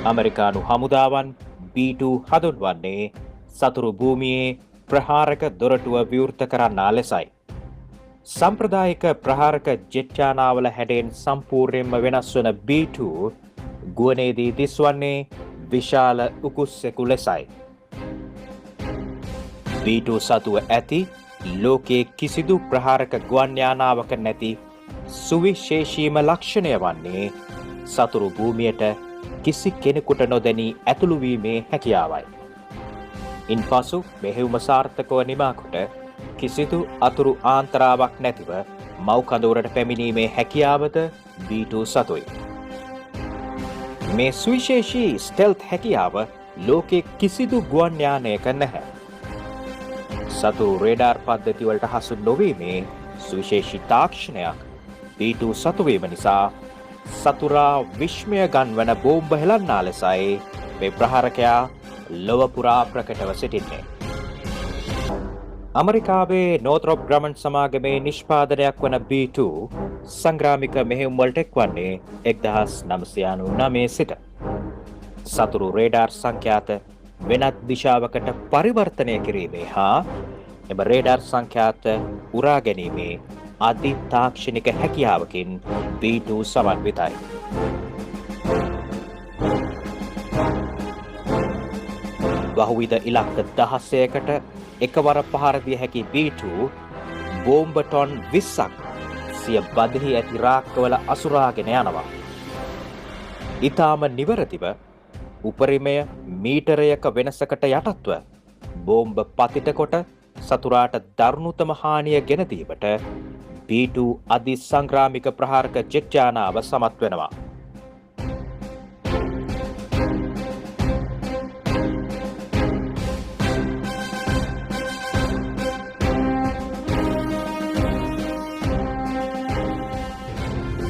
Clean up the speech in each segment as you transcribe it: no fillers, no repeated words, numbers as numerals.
ඇමරිකානු හමුදාවන් B2 හඳුන්වන්නේ සතුරු භූමියේ ප්‍රහාරක දොරටුව විවෘත කරන්නා ලෙසයි. සම්ප්‍රදායික ප්‍රහාරක ජෙට් යානාවල හැඩයෙන් සම්පූර්ණයෙන්ම වෙනස් වන B2 ගුවනේදී දිස්වන්නේ විශාල උකුස්සෙකු ලෙසයි. B2 සතුව ඇති ලෝකයේ කිසිදු ප්‍රහාරක ගුවන් යානාවක නැති සුවිශේෂීම ලක්ෂණය වන්නේ සතුරු භූමියට කිසි කෙනෙකුට නොදැනී ඇතුළු වීමේ හැකියාවයි. ඉන්පසු මෙහෙයුම සාර්ථකව නිමාකොට කිසිදු අතුරු ආන්තරාවක් නැතිව මව් කඳවුරට පැමිණීමේ හැකියාවද B2 සතුයි. මේ සුවිශේෂී ස්ටෙල්ත් හැකියාව ලෝකයේ කිසිදු ගුවන් යානයක නැහැ. සතුරු රේඩාර් පද්ධතිවලට හසු නොවීමේ සුවිශේෂී තාක්ෂණයක් B2 සතුවීම නිසා සතුරා විශ්මය ගන්වන බෝම්බ හෙලන්නා ලෙසයි මේ ප්‍රහාරකයා ලොව පුරා ප්‍රකටව සිටින්නේ. ඇමරිකාවේ නෝත්‍රොප් ග්‍රමන් සමාගමේ නිෂ්පාදනයක් වන B2 සංග්‍රාමික මෙහෙයුම් වලට එක්වන්නේ 1999 සිට. සතුරු රේඩාර් සංඛ්‍යාත වෙනත් දිශාවකට පරිවර්තනය කිරීමේ හා එම රේඩාර් සංඛ්‍යාත උරා ගැනීමේ අධි තාක්ෂණික හැකියාවකින් B2 සමන්විතයි. බහුවිධ ඉලක්ක 16කට එකවර පහර දිය හැකි B2 බෝම්බ ටොන් 20ක් සිය බදෙහි ඇති රාක්කවල අසුරාගෙන යනවා. ඊටාම නිවරදිව උපරිමය මීටරයක වෙනසකට යටත්ව බෝම්බ පතිත කොට සතුරාට දරුණුතම හානිය ගෙන දීමට B2 අධි සංග්‍රාමික ප්‍රහාරක ජෙට් යානාව සමත් වෙනවා.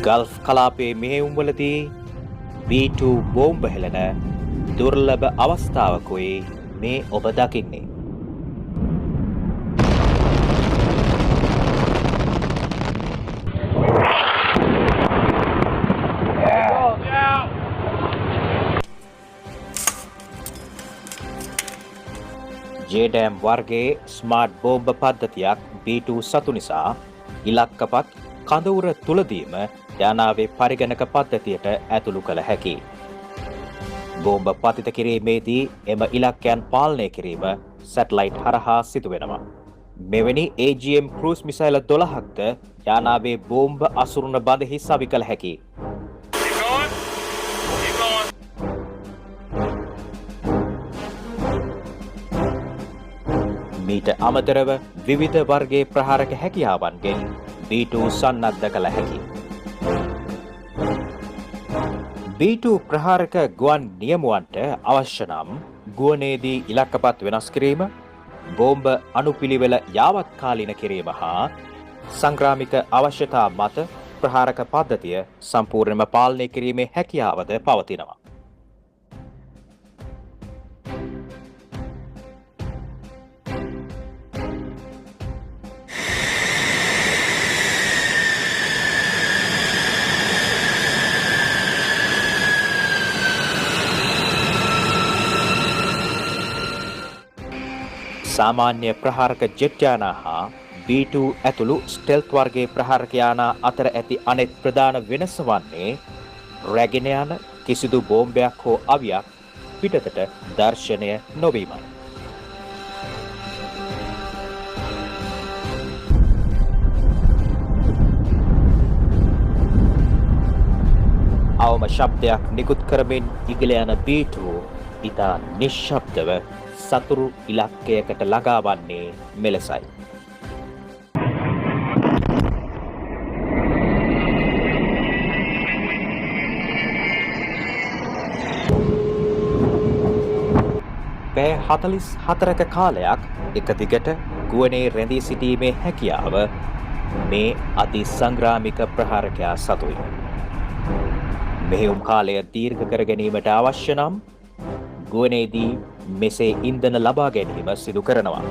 ගල්ෆ් කලාපයේ මෙහෙයුම්වලදී B2 බෝම්බ හෙළන දුර්ලභ අවස්ථාවකුයි මේ ඔබ දකින්නේ. JDAM වර්ගයේ ස්මාර්ට් බෝම්බ පද්ධතියක් B2 සතු නිසා ඉලක්කපත් කඳවුර තුලදීම යානාවේ පරිගණක පද්ධතියට ඇතුළු කළ හැකි. බෝම්බ පතිත කිරීමේදී එම ඉලක්කයන් පාලනය කිරීම සැටලයිට් හරහා සිදු වෙනවා. මෙවැනි AGM ක්‍රූස් මිසයිල 12ක්ද යානාවේ බෝම්බ අසුරුන බඳෙහි සවි කළ හැකි. මීට අමතරව විවිධ වර්ගයේ ප්‍රහාරක හැකියාවන්ගෙන් B2 සන්නද්ධ කළ හැකි. B2 ප්‍රහාරක ගුවන් නියමුවන්ට අවශ්‍ය නම් ගුවනේදී ඉලක්කපත් වෙනස් කිරීම, බෝම්බ අනුපිළිවෙල යාවත්කාලීන කිරීම හා සංග්‍රාමික අවශ්‍යතා මත ප්‍රහාරක පද්ධතිය සම්පූර්ණයෙන්ම පාලනය කිරීමේ හැකියාවද පවතිනවා. සාමාන්‍ය ප්‍රහාරක ජෙට් යානා හා B2 ඇතුළු ස්ටෙල්ත් වර්ගයේ ප්‍රහාරක යානා අතර ඇති අනෙක් ප්‍රධාන වෙනස වන්නේ රැගෙන යන කිසිදු බෝම්බයක් හෝ අවියක් පිටතට දර්ශනය නොවීමයි. අවම ශබ්දයක් නිකුත් කරමින් ඉගිල යන B2 ඉතා නිශ්ශබ්දව සතුරු ඉලක්කයකට ළඟා වන්නේ මෙලෙසයි. පැය 44ක කාලයක් එක දිගට ගුවනේ රැඳී සිටීමේ හැකියාව මේ අති සංග්‍රාමික ප්‍රහාරකයා සතුයි. මෙහෙයුම් කාලය දීර්ඝ කර ගැනීමට අවශ්‍ය නම් ගුවනේදී මෙසේ ඉන්ධන ලබා ගැනීම සිදු කරනවා.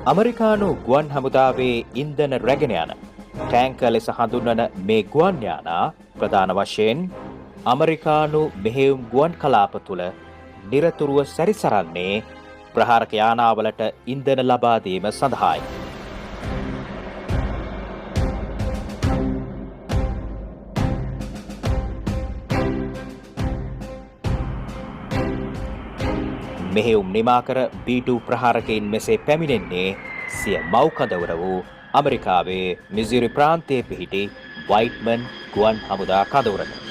ඇමරිකානු ගුවන් හමුදාවේ ඉන්ධන රැගෙන යන ටැංක ලෙස හඳුන්වන මේ ගුවන් යානා ප්‍රධාන වශයෙන් ඇමරිකානු මෙහෙයුම් ගුවන් කලාප තුළ නිරතුරුව සැරිසරන්නේ ප්‍රහාරක යානාවලට ඉන්ධන ලබා දීම සඳහායි. මෙහෙයුම් නිමා කර B2 ප්‍රහාරකයින් මෙසේ පැමිණෙන්නේ සිය මව්කඳවර වූ ඇමරිකාවේ මිසූරි ප්‍රාන්තයේ පිහිටි වයිට්මන් ගුවන් හමුදා කඳවුරට.